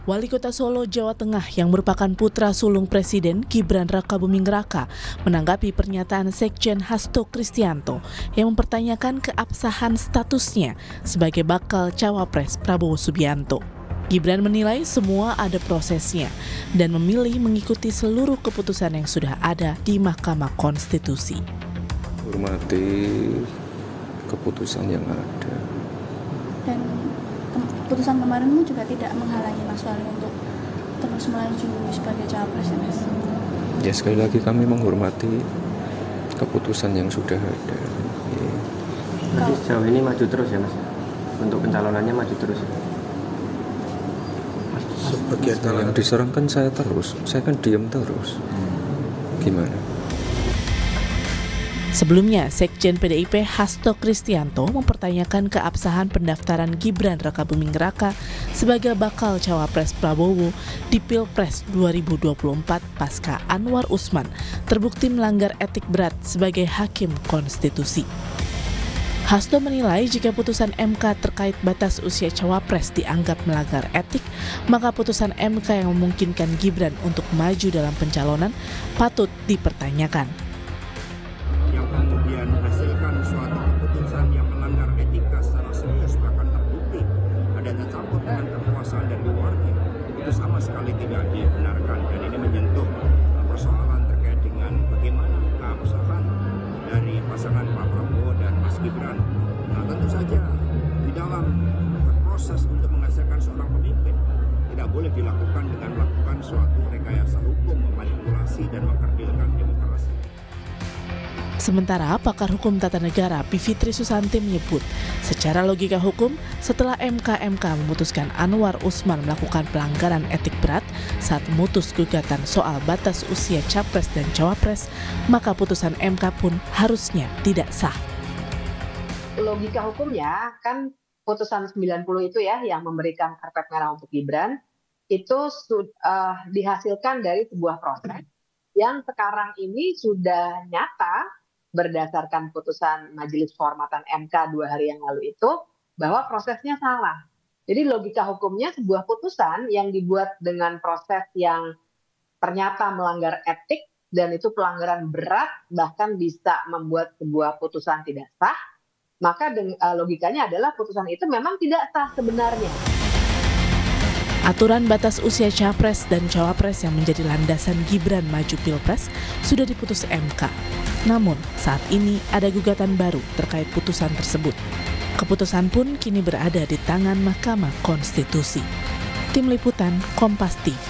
Wali Kota Solo, Jawa Tengah yang merupakan putra sulung Presiden Gibran Rakabuming Raka menanggapi pernyataan Sekjen Hasto Kristianto yang mempertanyakan keabsahan statusnya sebagai bakal cawapres Prabowo Subianto. Gibran menilai semua ada prosesnya dan memilih mengikuti seluruh keputusan yang sudah ada di Mahkamah Konstitusi. Hormati keputusan yang ada. Dan keputusan kemarin juga tidak menghalangi Mas Wali untuk terus melaju sebagai cawapres, ya Mas? Ya, sekali lagi kami menghormati keputusan yang sudah ada. Ya. Jadi sejauh ini maju terus ya Mas? Untuk pencalonannya maju terus ya? Sebagian yang diserang kan saya terus, saya kan diam terus. Gimana? Sebelumnya, Sekjen PDIP Hasto Kristianto mempertanyakan keabsahan pendaftaran Gibran Rakabuming Raka sebagai bakal cawapres Prabowo di Pilpres 2024 pasca Anwar Usman terbukti melanggar etik berat sebagai hakim konstitusi. Hasto menilai jika putusan MK terkait batas usia cawapres dianggap melanggar etik, maka putusan MK yang memungkinkan Gibran untuk maju dalam pencalonan patut dipertanyakan. Yang kemudian menghasilkan suatu keputusan yang melanggar etika secara serius bahkan terbukti ada tercampur dengan kekuasaan dan keluarga, itu sama sekali tidak dibenarkan, dan ini menyentuh persoalan terkait dengan bagaimana keabsahan dari pasangan Pak Prabowo dan Mas Gibran. Nah, tentu saja di dalam proses untuk menghasilkan seorang pemimpin tidak boleh dilakukan dengan melakukan suatu rekayasa hukum, memanipulasi dan mengkerdilkan demokrasi. Sementara pakar hukum tata negara Bivitri Susanti menyebut, secara logika hukum, setelah MK memutuskan Anwar Usman melakukan pelanggaran etik berat saat memutus gugatan soal batas usia capres dan cawapres, maka putusan MK pun harusnya tidak sah. Logika hukumnya kan putusan 90 itu ya yang memberikan karpet merah untuk Gibran itu dihasilkan dari sebuah proses yang sekarang ini sudah nyata berdasarkan putusan Majelis Kehormatan MK 2 hari yang lalu itu bahwa prosesnya salah. Jadi logika hukumnya sebuah putusan yang dibuat dengan proses yang ternyata melanggar etik dan itu pelanggaran berat bahkan bisa membuat sebuah putusan tidak sah, maka logikanya adalah putusan itu memang tidak sah sebenarnya. Aturan batas usia capres dan cawapres yang menjadi landasan Gibran maju Pilpres sudah diputus MK. Namun, saat ini ada gugatan baru terkait putusan tersebut. Keputusan pun kini berada di tangan Mahkamah Konstitusi. Tim Liputan Kompas TV.